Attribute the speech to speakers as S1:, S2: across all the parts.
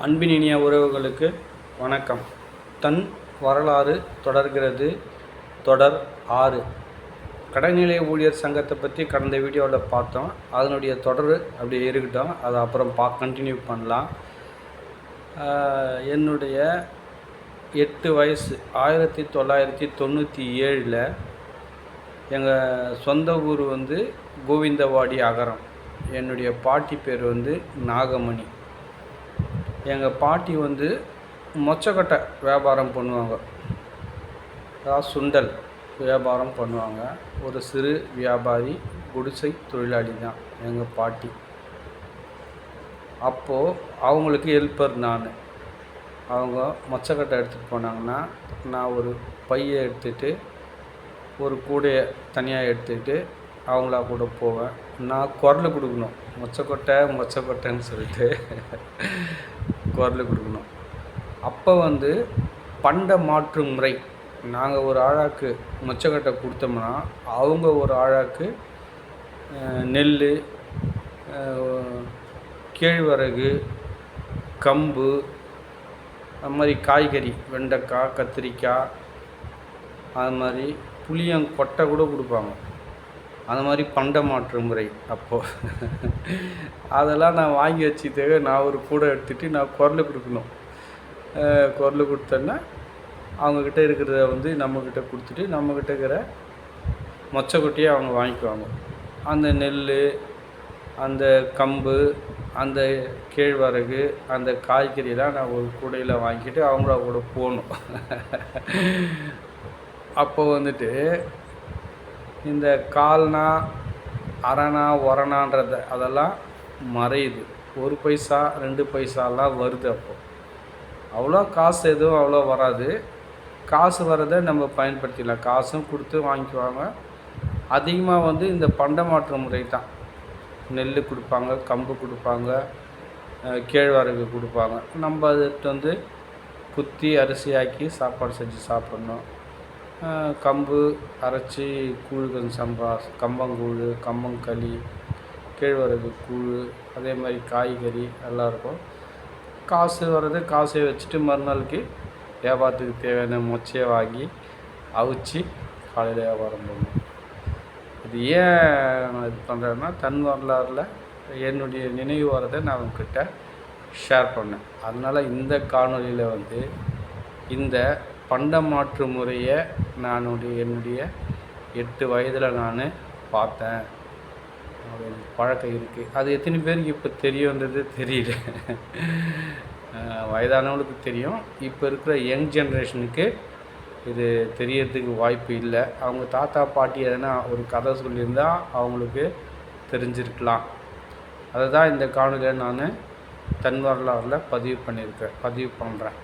S1: அன்பின் இனிய உறவுகளுக்கு வணக்கம். தன் வரலாறு தொடர்கிறது. தொடர் 6 கடைநிலை ஊழியர் சங்கத்தை பற்றி கடந்த வீடியோவில் பார்த்தோம். அதனுடைய தொடர் அப்படியே இருக்கட்டும், அதை அப்புறம் கண்டினியூ பண்ணலாம். என்னுடைய 8 வயசு 1997 எங்கள் சொந்த ஊர் கோவிந்தவாடி அகரம். என்னுடைய பாட்டி பேர் நாகமணி. எங்கள் பாட்டி மொச்சக்கொட்டை வியாபாரம் பண்ணுவாங்க, அதாவது சுண்டல் வியாபாரம் பண்ணுவாங்க. ஒரு சிறு வியாபாரி, குடிசை தொழிலாளி தான் எங்கள் பாட்டி. அப்போது அவங்களுக்கு ஹெல்ப்பர் நான். அவங்க மொச்சக்கொட்டை எடுத்துகிட்டு போனாங்கன்னா நான் ஒரு பையை எடுத்துகிட்டு ஒரு கூடையை தனியாக எடுத்துக்கிட்டு அவங்களா கூட போவேன். நான் குரல் கொடுக்கணும், மொச்சக்கொட்டைன்னு சொல்லிட்டு குரல் கொடுக்கணும். அப்போ பண்ட மாற்று முறை, நாங்கள் ஒரு ஆழாக்கு மொச்சக்கொட்டை கொடுத்தோம்னா அவங்க ஒரு ஆழாக்கு நெல், கேழ்வரகு, கம்பு, அது மாதிரி காய்கறி, வெண்டைக்காய், கத்திரிக்காய், அது மாதிரி புளியங்கொட்டை கூட கொடுப்பாங்க. அந்த மாதிரி பண்ட மாற்று முறை அப்போது. அதெல்லாம் நான் வாங்கி வச்சுட்டு நான் ஒரு கூடை எடுத்துகிட்டு நான் குரல் கொடுக்கணும். குரல் கொடுத்தேன்னா அவங்கக்கிட்ட இருக்கிறத நம்மக்கிட்ட கொடுத்துட்டு நம்மக்கிட்ட இருக்கிற மொச்சக்கொட்டையை அவங்க வாங்கிக்குவாங்க. அந்த நெல், அந்த கம்பு, அந்த கேழ்வரகு, அந்த காய்கறியெல்லாம் நான் ஒரு கூடையில் வாங்கிட்டு அவங்கள கூட போகணும். அப்போ இந்த கால்னா, அரைனா, ஒரணான்றத அதெல்லாம் மறையுது. 1 பைசா 2 பைசாலாம் வருது. அப்போது அவ்வளோ காசு எதுவும் அவ்வளோ வராது. காசு வரதை நம்ம பயன்படுத்திக்கலாம். காசும் கொடுத்து வாங்கிக்குவாங்க. அதிகமாக இந்த பண்ட மாற்று முறை தான். நெல் கொடுப்பாங்க, கம்பு கொடுப்பாங்க, கேழ்வரகு கொடுப்பாங்க. நம்ம அதை குத்தி அரிசியாக்கி சாப்பாடு செஞ்சு சாப்பிட்ணும். கம்பு அரைச்சி கூழ் கம்பங்கூழ், கம்பங்களி, கேழ்வரகு கூழ், அதே மாதிரி காய்கறி எல்லாம் இருக்கும். காசு வர்றது காசை வச்சுட்டு மறுநாளுக்கு வியாபாரத்துக்கு தேவையான மொச்சையை வாங்கி அவிச்சு காலையில் வியாபாரம் பண்ணணும். இது ஏன் நான் இது பண்ணுறேன்னா, தன் வரலாறில் என்னுடைய நினைவு வரதை நான் உங்ககிட்ட ஷேர் பண்ணேன். அதனால் இந்த காணொலியில் இந்த பண்ட மாற்று முறையை என்னுடைய 8 வயதில் நான் பார்த்தேன். பழக்கம் இருக்குது. அது எத்தனை பேருக்கு இப்போ தெரியுன்றது தெரியல. வயதானவங்களுக்கு தெரியும். இப்போ இருக்கிற யங் ஜென்ரேஷனுக்கு இது தெரியறதுக்கு வாய்ப்பு இல்லை. அவங்க தாத்தா பாட்டி எதனா ஒரு கதை சொல்லியிருந்தால் அவங்களுக்கு தெரிஞ்சிருக்கலாம். அதை தான் இந்த காணொலியில் நான் தன் வரலாறில் பதிவு பண்ணுறேன்.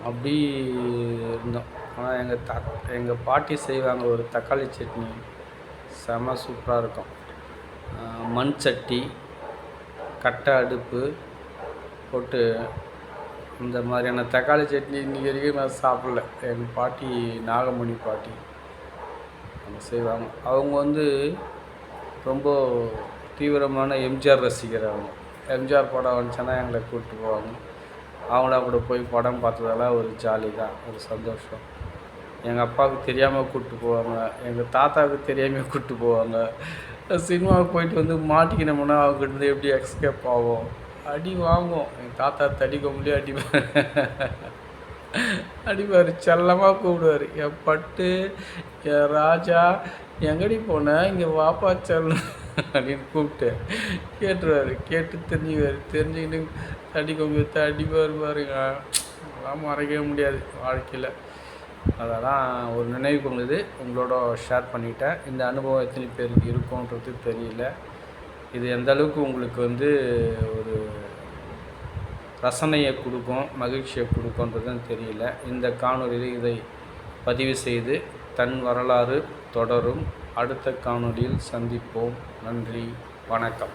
S1: அப்படி இருந்தோம். ஆனால் எங்கள் பாட்டி செய்வாங்க ஒரு தக்காளி சட்னி, செம சூப்பராக இருக்கும். மண் சட்டி, கட்டை அடுப்பு போட்டு இந்த மாதிரியான தக்காளி சட்னி இன்றைக்கி வரைக்கும் நான் சாப்பிடல. எங்கள் பாட்டி, நாகமணி பாட்டி அவங்க செய்வாங்க. அவங்க ரொம்ப தீவிரமான எம்ஜிஆர் ரசிகர். அவங்க எம்ஜிஆர் படம் வந்துச்சுன்னா எங்களை கூப்பிட்டு போவாங்க. அவங்களா கூட போய் படம் பார்த்ததெல்லாம் ஒரு ஜாலி தான், ஒரு சந்தோஷம். எங்கள் அப்பாவுக்கு தெரியாமல் கூப்பிட்டு போவாங்க, எங்கள் தாத்தாவுக்கு தெரியாமல் கூப்பிட்டு போவாங்க. சினிமாவுக்கு போயிட்டு மாட்டிக்கினோம்னா அவங்ககிட்ட எப்படி எஸ்கேப் ஆகும், அடி வாங்குவோம். எங்கள் தாத்தா தடி கொம்புலேயே அடிப்பார். செல்லமாக கூப்பிடுவார், என் பட்டு, என் ராஜா, எங்கடி போனேன், இங்கே வாப்பா செல்லம் அப்படின்னு கூப்பிட்டு கேட்டுருவார். கேட்டு தெரிஞ்சுக்கிட்டு தடி கொம்பு அடிப்பார் பாருங்க. அதெல்லாம் மறைக்கவே முடியாது வாழ்க்கையில். அதெல்லாம் ஒரு நினைவு கொண்டது உங்களோட ஷேர் பண்ணிட்டேன். இந்த அனுபவம் எத்தனை பேருக்கு இருக்கும்ன்றது தெரியல. இது எந்த அளவுக்கு உங்களுக்கு ஒரு ரசனையை கொடுக்கும், மகிழ்ச்சியை கொடுக்கும்ன்றதுன்னு தெரியல. இந்த காணொலியில் இதை பதிவு செய்து தன் வரலாறு தொடரும். அடுத்த காணொலியில் சந்திப்போம். நன்றி, வணக்கம்.